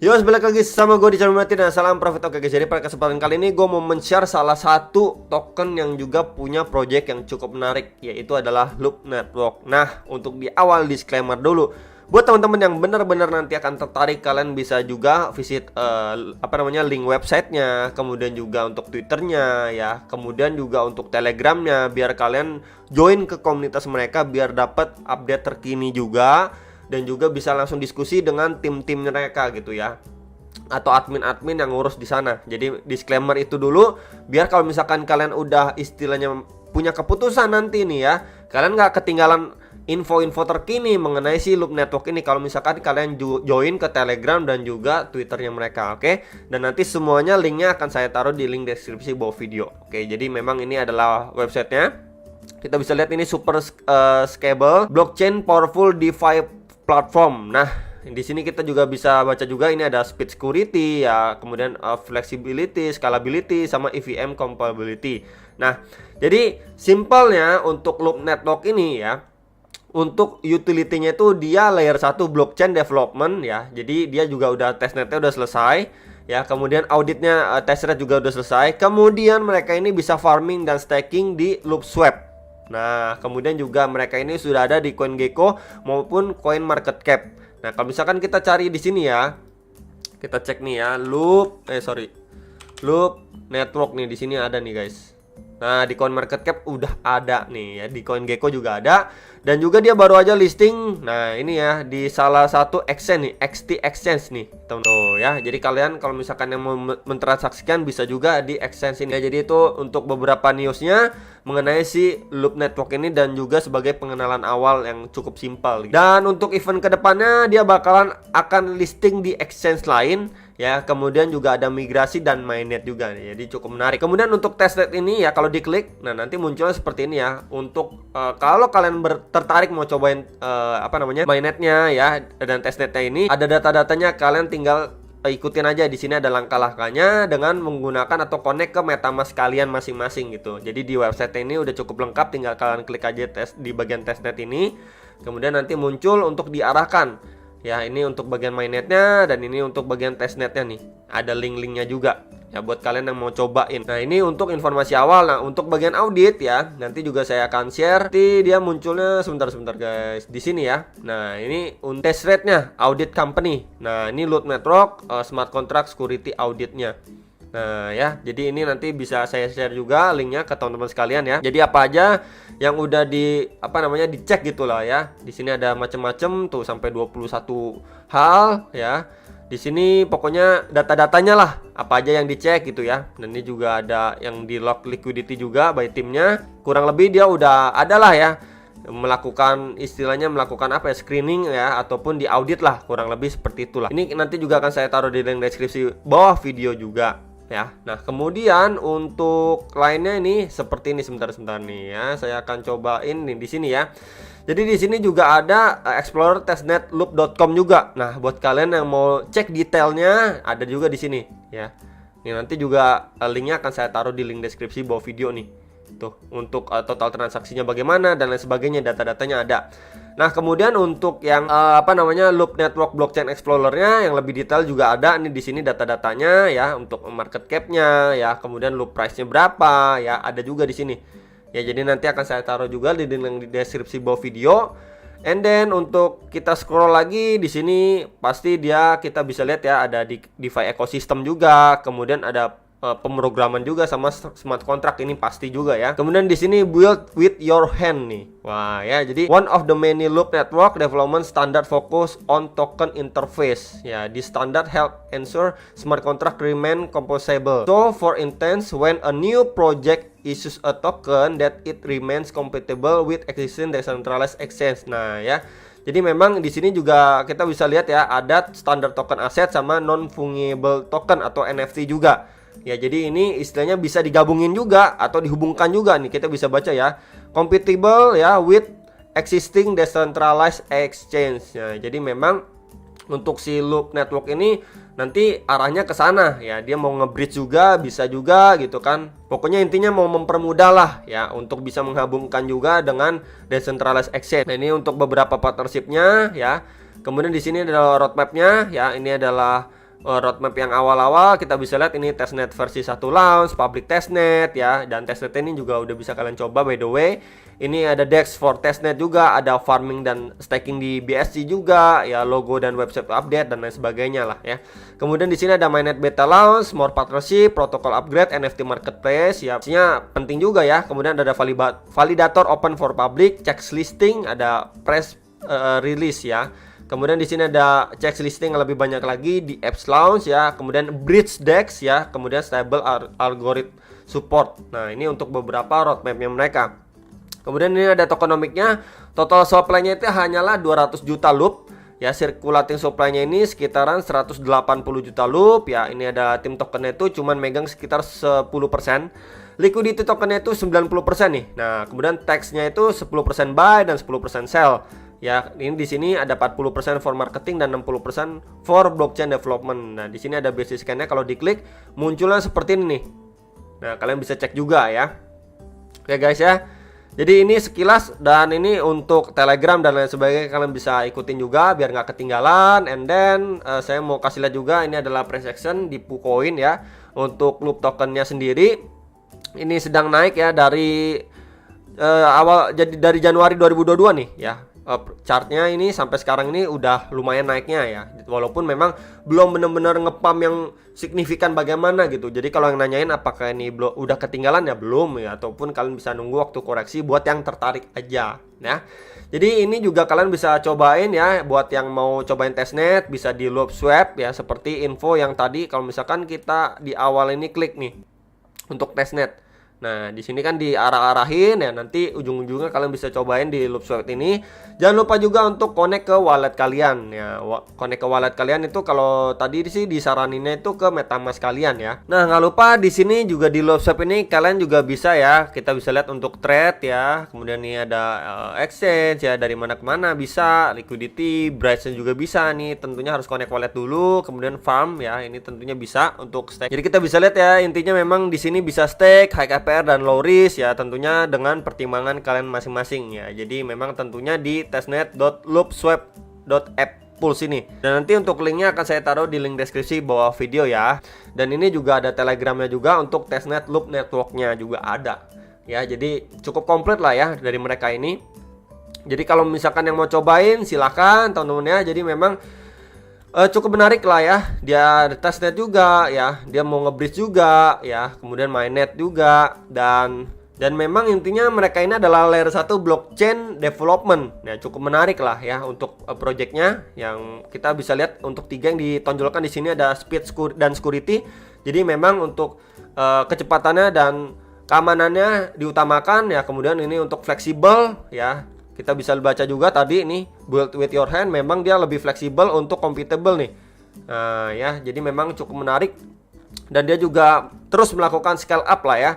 Yo, balik lagi sama gue di channel Martin dan salam profit. Oke guys, jadi pada kesempatan kali ini gue mau men-share salah satu token yang juga punya project yang cukup menarik, yaitu adalah Loop Network. Nah, untuk di awal disclaimer dulu, buat teman-teman yang benar-benar nanti akan tertarik, kalian bisa juga visit link websitenya, kemudian juga untuk Twitternya ya, kemudian juga untuk Telegramnya, biar kalian join ke komunitas mereka biar dapat update terkini juga. Dan juga bisa langsung diskusi dengan tim-tim mereka gitu ya, atau admin-admin yang ngurus di sana. Jadi disclaimer itu dulu, biar kalau misalkan kalian udah istilahnya punya keputusan nanti nih ya, kalian nggak ketinggalan info-info terkini mengenai si Loop Network ini kalau misalkan kalian join ke Telegram dan juga Twitternya mereka, oke? Dan nanti semuanya linknya akan saya taruh di link deskripsi bawah video. Oke, jadi memang ini adalah websitenya. Kita bisa lihat ini super scalable blockchain powerful DeFi platform. Nah, di sini kita juga bisa baca juga ini ada speed security ya, kemudian flexibility, scalability, sama EVM compatibility. Nah, jadi simpelnya untuk Loop Network ini ya, untuk utility-nya itu dia layer 1 blockchain development ya. Jadi dia juga udah testnetnya udah selesai ya, kemudian auditnya testnet juga udah selesai. Kemudian mereka ini bisa farming dan staking di LoopSwap. Nah, kemudian juga mereka ini sudah ada di CoinGecko maupun CoinMarketCap. Nah, kalau misalkan kita cari di sini ya, kita cek nih ya, Loop Network nih, di sini ada nih guys. Nah, di CoinMarketCap udah ada nih ya, di CoinGecko juga ada, dan juga dia baru aja listing. Nah, ini ya di salah satu exchange nih, XT Exchange nih, teman-teman ya. Jadi kalian kalau misalkan yang mau mentransaksikan bisa juga di exchange ini ya. Jadi itu untuk beberapa newsnya mengenai si Loop Network ini dan juga sebagai pengenalan awal yang cukup simpel. Dan untuk event kedepannya dia bakalan akan listing di exchange lain ya, kemudian juga ada migrasi dan mainnet juga nih. Jadi cukup menarik. Kemudian untuk testnet ini ya, kalau diklik, nah nanti munculnya seperti ini ya. Untuk kalau kalian tertarik mau cobain mainnetnya ya dan testnetnya ini, ada data-datanya, kalian tinggal ikutin aja. Di sini ada langkah-langkahnya dengan menggunakan atau connect ke MetaMask kalian masing-masing gitu. Jadi di website ini udah cukup lengkap, tinggal kalian klik aja di bagian testnet ini. Kemudian nanti muncul untuk diarahkan. Ya, ini untuk bagian mainnetnya dan ini untuk bagian testnetnya nih. Ada link-linknya juga ya buat kalian yang mau cobain. Nah, ini untuk informasi awal. Nah, untuk bagian audit ya, nanti juga saya akan share. Nanti dia munculnya sebentar guys di sini ya. Nah, ini untuk test rate-nya audit company. Nah, ini Loop Network smart contract security auditnya. Nah ya, jadi ini nanti bisa saya share juga linknya ke teman-teman sekalian ya. Jadi apa aja yang udah dicek gitulah ya. Di sini ada macam-macam tuh sampai 21 hal ya. Di sini pokoknya data-datanya lah, apa aja yang dicek gitu ya. Dan ini juga ada yang di lock liquidity juga by timnya. Kurang lebih dia udah ada lah ya, melakukan screening ya, ataupun di audit lah, kurang lebih seperti itulah. Ini nanti juga akan saya taruh di link deskripsi bawah video juga ya. Nah, kemudian untuk lainnya ini seperti ini, sebentar nih ya. Saya akan cobain nih di sini ya. Jadi di sini juga ada Explorer Testnet Loop.com juga. Nah, buat kalian yang mau cek detailnya ada juga di sini ya. Ini nanti juga linknya akan saya taruh di link deskripsi bawah video nih. Tuh, untuk total transaksinya bagaimana dan lain sebagainya, data-datanya ada. Nah, kemudian untuk yang Loop Network Blockchain Explorer-nya yang lebih detail juga ada nih di sini, data-datanya ya, untuk market cap-nya ya, kemudian loop price-nya berapa ya, ada juga di sini. Ya, jadi nanti akan saya taruh juga di link di deskripsi bawah video. And then untuk kita scroll lagi di sini, pasti kita bisa lihat ya, ada di DeFi ecosystem juga, kemudian ada pemrograman juga sama smart contract, ini pasti juga ya. Kemudian di sini build with your hand nih. Wah ya, jadi one of the many Loop Network development standard focus on token interface. Ya, di standard help ensure smart contract remain composable. So for instance, when a new project issues a token that it remains compatible with existing decentralized exchange. Nah ya, jadi memang di sini juga kita bisa lihat ya, ada standard token aset sama non fungible token atau NFT juga. Ya, jadi ini istilahnya bisa digabungin juga atau dihubungkan juga nih, kita bisa baca ya, compatible ya with existing decentralized exchange. Ya, jadi memang untuk si Loop Network ini nanti arahnya ke sana ya, dia mau nge-bridge juga, bisa juga gitu kan. Pokoknya intinya mau mempermudah lah ya untuk bisa menghubungkan juga dengan decentralized exchange. Nah, ini untuk beberapa partnershipnya ya. Kemudian di sini adalah roadmapnya ya, ini adalah roadmap yang awal-awal kita bisa lihat ini testnet versi 1 launch, public testnet ya, dan testnet ini juga udah bisa kalian coba by the way. Ini ada DEX for testnet juga, ada farming dan staking di BSC juga ya, logo dan website update dan lain sebagainya lah ya. Kemudian di sini ada mainnet beta launch, more partnership, protocol upgrade, NFT marketplace ya. Pastinya penting juga ya. Kemudian ada validator open for public, checks listing, ada press release ya. Kemudian di sini ada checks listing yang lebih banyak lagi di apps launch ya. Kemudian bridge DEX ya. Kemudian stable algorithm support. Nah, ini untuk beberapa roadmapnya mereka. Kemudian ini ada tokenomicnya. Total supply-nya itu hanyalah 200 juta loop. Ya, circulating supply-nya ini sekitaran 180 juta loop. Ya, ini ada tim tokennya itu cuman megang sekitar 10%. Liquidity tokennya itu 90% nih. Nah, kemudian tax-nya itu 10% buy dan 10% sell. Ya, ini di sini ada 40% for marketing dan 60% for blockchain development. Nah, di sini ada basic scan-nya, kalau diklik munculnya seperti ini nih. Nah, kalian bisa cek juga ya. Oke guys ya. Jadi ini sekilas, dan ini untuk Telegram dan lain sebagainya, kalian bisa ikutin juga biar nggak ketinggalan. And then saya mau kasih lihat juga, ini adalah price action di PooCoin ya. Untuk loop tokennya sendiri ini sedang naik ya dari jadi dari Januari 2022 nih ya. Chartnya ini sampai sekarang ini udah lumayan naiknya ya, walaupun memang belum benar-benar ngepam yang signifikan bagaimana gitu. Jadi kalau yang nanyain apakah ini udah ketinggalan ya belum ya, ataupun kalian bisa nunggu waktu koreksi buat yang tertarik aja ya. Jadi ini juga kalian bisa cobain ya, buat yang mau cobain testnet bisa di loop swap ya, seperti info yang tadi kalau misalkan kita di awal ini klik nih untuk testnet. Nah, di sini kan diarah-arahin ya, nanti ujung-ujungnya kalian bisa cobain di loop swap ini. Jangan lupa juga untuk connect ke wallet kalian ya. Connect ke wallet kalian itu kalau tadi sih disaraninnya itu ke MetaMask kalian ya. Nah, nggak lupa di sini juga di loop swap ini kalian juga bisa ya. Kita bisa lihat untuk trade ya. Kemudian ini ada exchange ya, dari mana ke mana bisa, liquidity, price juga bisa nih. Tentunya harus connect wallet dulu, kemudian farm ya. Ini tentunya bisa untuk stake. Jadi kita bisa lihat ya, intinya memang di sini bisa stake, high APR dan low risk ya, tentunya dengan pertimbangan kalian masing-masing ya. Jadi memang tentunya di testnet.loopswap.app Pulse ini. Dan nanti untuk linknya akan saya taruh di link deskripsi bawah video ya. Dan ini juga ada telegramnya juga untuk testnet loop networknya juga ada ya. Jadi cukup komplit lah ya dari mereka ini. Jadi kalau misalkan yang mau cobain silahkan teman-teman ya. Jadi memang cukup menarik lah ya. Dia testnet juga ya, dia mau nge-bridge juga ya, kemudian mainnet juga, dan memang intinya mereka ini adalah layer 1 blockchain development ya. Cukup menarik lah ya untuk projectnya. Yang kita bisa lihat untuk 3 yang ditonjolkan di sini ada speed dan security. Jadi memang untuk kecepatannya dan keamanannya diutamakan ya. Kemudian ini untuk fleksibel ya. Kita bisa baca juga tadi ini build with your hand, memang dia lebih fleksibel untuk computable nih. Nah ya, jadi memang cukup menarik. Dan dia juga terus melakukan scale up lah ya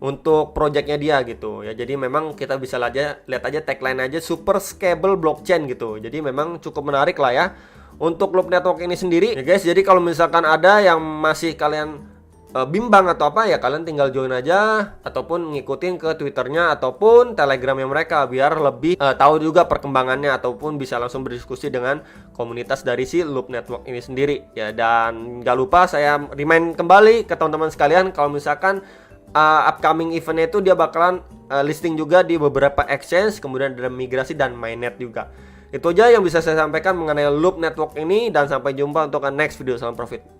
untuk projectnya dia gitu ya. Jadi memang kita bisa lihat aja tagline aja, super scalable blockchain gitu. Jadi memang cukup menarik lah ya untuk loop network ini sendiri ya guys. Jadi kalau misalkan ada yang masih kalian bimbang atau apa ya, kalian tinggal join aja ataupun ngikutin ke Twitternya ataupun Telegramnya mereka biar lebih tahu juga perkembangannya, ataupun bisa langsung berdiskusi dengan komunitas dari si loop network ini sendiri ya. Dan gak lupa saya remind kembali ke teman-teman sekalian, kalau misalkan upcoming eventnya itu dia bakalan listing juga di beberapa exchange, kemudian ada migrasi dan mainnet juga. Itu aja yang bisa saya sampaikan mengenai loop network ini, dan sampai jumpa untuk next video. Salam profit.